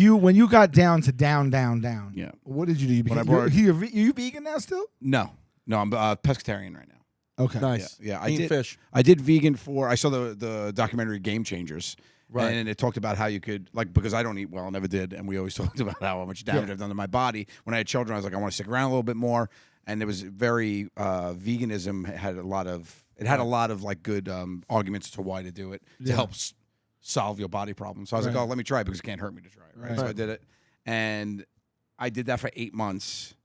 you got down to down, Yeah. what did you do? You vegan now still? No, I'm pescatarian right now. Okay. Nice. Yeah, Eating fish. I did vegan I saw the documentary Game Changers. Right. And it talked about how you could, because I don't eat well, never did, and we always talked about how much damage I've done to my body. When I had children, I was like, I want to stick around a little bit more. And there was veganism had a lot of like good arguments to why to do it to help solve your body problems. So I was like, oh, let me try it because it can't hurt me to try it. Right? So I did it, and I did that for 8 months.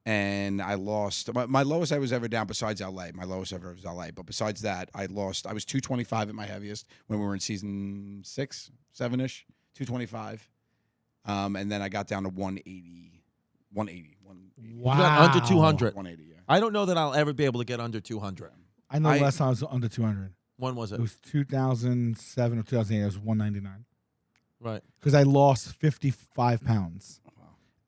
And I lost my lowest I was ever down besides LA. My lowest ever was LA. But besides that, I was 225 at my heaviest when we were in season 6, 7-ish, 225. And then I got down to 180. Wow. You got under 200. 180, yeah. I don't know that I'll ever be able to get under 200. I know last time I was under 200. When was it? It was 2007 or 2008. It was 199. Right. Because I lost 55 pounds.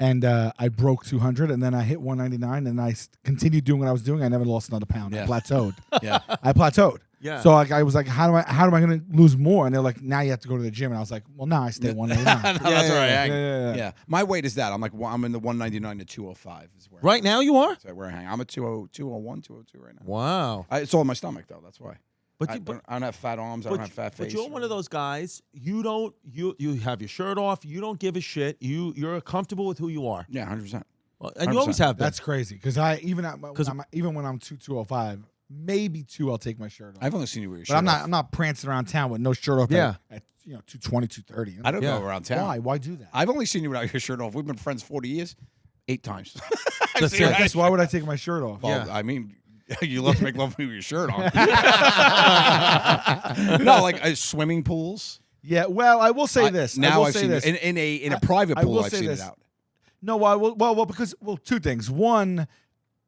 And I broke 200, and then I hit 199, and I continued doing what I was doing. I never lost another pound. Yeah. I plateaued. Yeah. I plateaued. Yeah. So I was like, how am I going to lose more? And they're like, now you have to go to the gym. And I was like, well, now I stay at 199. That's all right. Yeah. My weight is that. I'm in the 199 to 205 is where. Right now you are? That's where I hang. I'm at 201, 202 right now. Wow. It's all in my stomach though. That's why. But I don't have fat arms. I don't have fat face. But you're one of those guys. You have your shirt off. You don't give a shit. You're comfortable with who you are. Yeah, 100%. And you always have been. That's crazy. Because even when I'm 205, maybe 2, I'll take my shirt off. I've only seen you with your shirt But off. I'm not prancing around town with no shirt off. Yeah. At 220, 230. I don't go around town. Why? Why do that? I've only seen you without your shirt off. We've been friends 40 years, 8 times. That's it. I guess why would I take my shirt off? Well, Yeah. I mean, you love to make love with me with your shirt on. No, like swimming pools. Yeah. Well, I will say this. Now I've seen this. in a private I pool. will I've say seen this. it out. No, because 2 things. One,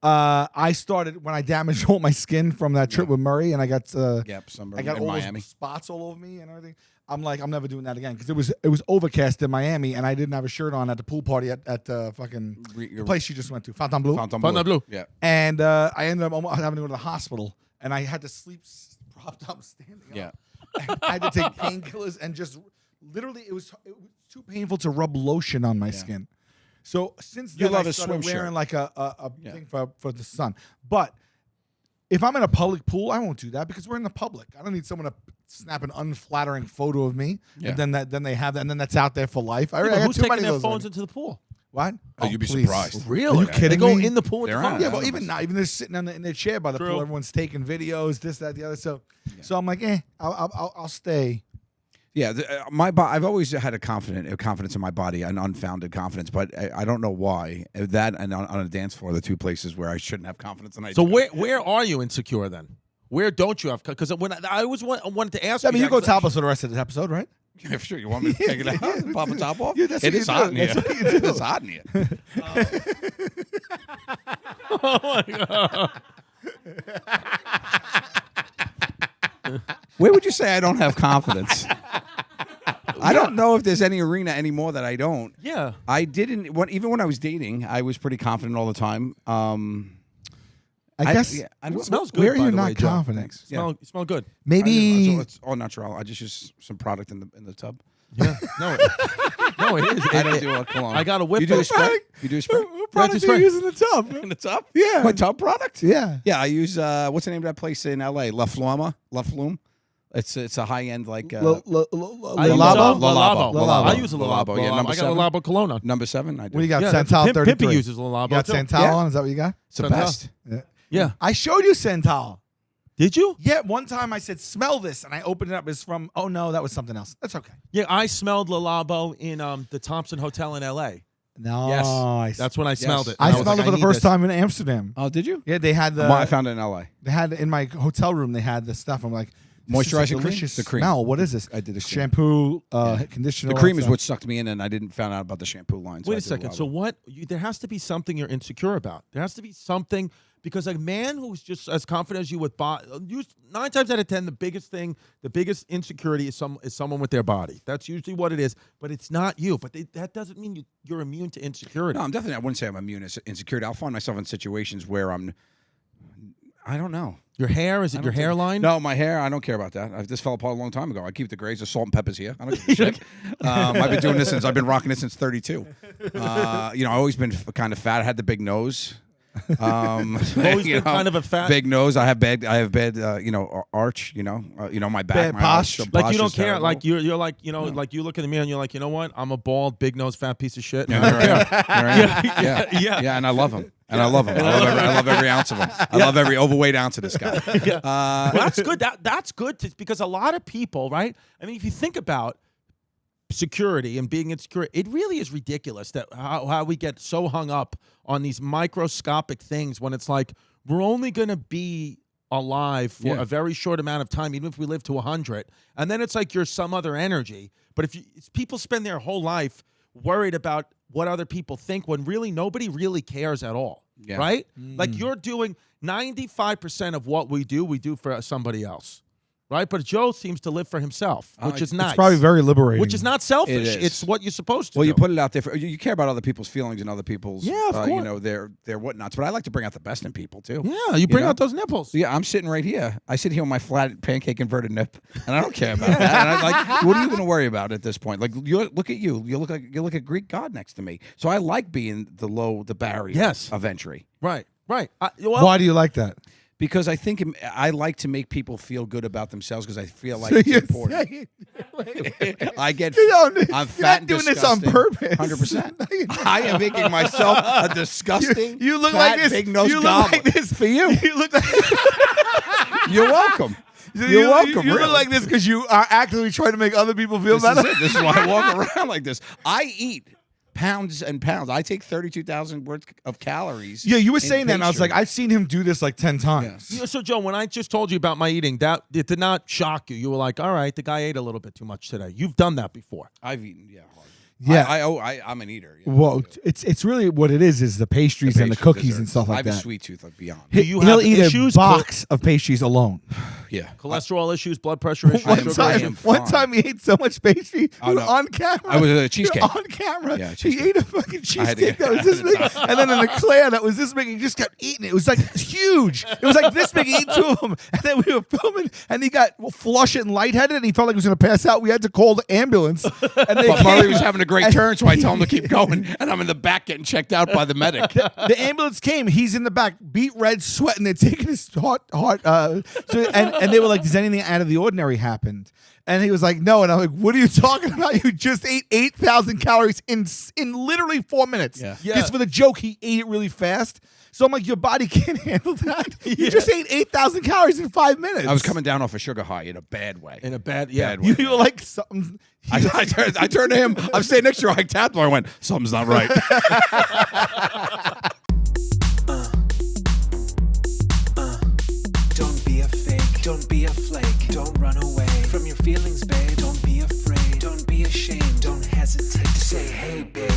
I started when I damaged all my skin from that trip with Murray, and I got Sunburn I got in all Miami. those spots all over me and everything. I'm like, I'm never doing that again because it was overcast in Miami, and I didn't have a shirt on at the pool party at the place you just went to, Fontainebleau. Fontainebleau. Yeah. And I ended up almost having to go to the hospital, and I had to sleep propped up, standing up. Yeah. I had to take painkillers and just literally it was too painful to rub lotion on my skin. So since then, I started wearing like a thing for the sun. But if I'm in a public pool, I won't do that because we're in the public. I don't need someone to snap an unflattering photo of me, and then they have that, and then that's out there for life. I got who's too many taking of their those phones into the pool? What? Oh, you'd be please. surprised. Really? Are you kidding they go me? in the pool with They're the on phone? Yeah, well, even they're sitting in their chair by the pool. Everyone's taking videos, this, that, the other. So I'm like, I'll stay. Yeah, I've always had a confidence in my body, an unfounded confidence, but I don't know why. That and on a dance floor are the 2 places where I shouldn't have confidence. And So where are you insecure then? Where don't you have? Because when I always wanted to ask. I mean, you go that, topless for the rest of this episode, right? Yeah, sure. You want me to take it out? Pop the top off? Yeah, that's It what is you hot do. in here. That's what you do. It's hot in here. Oh my god! Where would you say I don't have confidence? I don't know if there's any arena anymore that I don't. Yeah. I didn't. Even when I was dating, I was pretty confident all the time. I guess. I don't It smells good. Where are by you the not way, Joe. confident? You smell good. Maybe. It's all natural. I just use some product in the tub. Yeah. No, it is. I don't do a cologne. I got a whip. You do a spray? You do a spray? What product do you use in the tub? In the tub? Yeah. My tub product? Yeah. Yeah, I use what's the name of that place in LA? La Flume. It's a high end like I use Lalabo? Lalabo. I use a Lalabo. Yeah, number I got a 7. Lalabo cologne on. Number 7. I do. What do you got? Yeah, Santal Pimpy 33. uses Lalabo. You got too. Santal Yeah. on? Is that what you got? It's the Santal. best. Yeah. I showed you Santal. Did you? Yeah, one time I said, smell this, and I opened it up. It's from, oh no, that was something else. That's okay. Yeah, I smelled Lalabo in the Thompson Hotel in L.A. Nice. That's when I smelled it. I And was smelled like, it for the need first this. time in Amsterdam. Oh, did you? Yeah, they had I found it in LA. They had in my hotel room. They had the stuff. I'm like, this is a Moisturizing cream? delicious The cream. smell. What is this? I did the cream. Shampoo, conditioner. The cream is what sucked me in, and I didn't find out about the shampoo line. So Wait I a did second. Lalabo. So what? There has to be something you're insecure about. There has to be something because a man who's just as confident as you with body, 9 times out of 10, the biggest insecurity is someone with their body. That's usually what it is. But it's not you. But that doesn't mean you're immune to insecurity. No, I wouldn't say I'm immune to insecurity. I'll find myself in situations where I don't know. Your hair? Is it your hairline? No, my hair. I don't care about that. This fell apart a long time ago. I keep the grays, the salt and peppers here. I don't give a shit. I've been doing this since I've been rocking it since 32. I've always been kind of fat. I had the big nose. Always been kind of a fat big nose. I have bad arch. My back, bad my posture. Like you don't care. Like you're like like you look in the mirror and you're like, you know what? I'm a bald, big nose, fat piece of shit. Yeah, and I love him. And I love him. I love every ounce of him. I love every overweight ounce of this guy. Well, that's good. That's good because a lot of people, right? I mean, if you think about security and being insecure, it really is ridiculous that how we get so hung up on these microscopic things when it's like we're only going to be alive for a very short amount of time, even if we live to 100, and then it's like you're some other energy. But if people spend their whole life worried about what other people think when really nobody really cares at all, right? Like you're doing 95% of what we do for somebody else. Right, but Joe seems to live for himself, which is nice. It's probably very liberating. Which is not selfish. It is. It's what you're supposed to do. Well, you put it out there. You care about other people's feelings and other people's, of course. their whatnots. But I like to bring out the best in people too. Yeah, you bring out those nipples. Yeah, I'm sitting right here. I sit here with my flat pancake inverted nip, and I don't care about that. And I'm like, what are you going to worry about at this point? Like, look at you. You look like a Greek god next to me. So I like being the barrier of entry. Right. Why do you like that? Because I think I like to make people feel good about themselves because I feel like it's important. I'm fat and doing disgusting. this on purpose. 100%. I am making myself a disgusting, you look fat, like this. big-nosed You look goblin. like this For you. You look like You're welcome. You're welcome. You really. look like this because you are actively trying to make other people feel better. This is why I walk around like this. I eat pounds and pounds. I take 32,000 worth of calories. Yeah, you were saying that, and I was like, I've seen him do this like 10 times. Yeah. So, Joe, when I just told you about my eating, that it did not shock you. You were like, all right, the guy ate a little bit too much today. You've done that before. I've eaten, hard. Yeah, I'm an eater. Yeah. Well, it's really what it is the pastries and the cookies and stuff like that. I have a sweet tooth, like beyond. He'll eat issues? A box of pastries alone. Yeah, cholesterol issues, blood pressure issues. One time he ate so much pastry on camera. I was a cheesecake on camera. Yeah, he ate a fucking cheesecake that was this big, and then an eclair that was this big. He just kept eating it. It was like huge. It was like this big. He ate 2 of them, and then we were filming, and he got flush and lightheaded, and he felt like he was going to pass out. We had to call the ambulance. And but Murray was having a great turn, so I told him to keep going, and I'm in the back getting checked out by the medic. The ambulance came. He's in the back, beat red, sweating. They're taking his heart. And they were like, "Does anything out of the ordinary happened?" And he was like, "No." And I'm like, "What are you talking about? You just ate 8,000 calories in literally 4 minutes." Yeah. Just for the joke, he ate it really fast. So I'm like, your body can't handle that. You just ate 8,000 calories in 5 minutes. I was coming down off a sugar high in a bad way. Bad way. You were like something. I turned to him. I'm staying next to her. I tapped him. I went, something's not right. Don't be a fake. Don't be a flake. Don't run away from your feelings, babe. Don't be afraid. Don't be ashamed. Don't hesitate to say, hey, babe.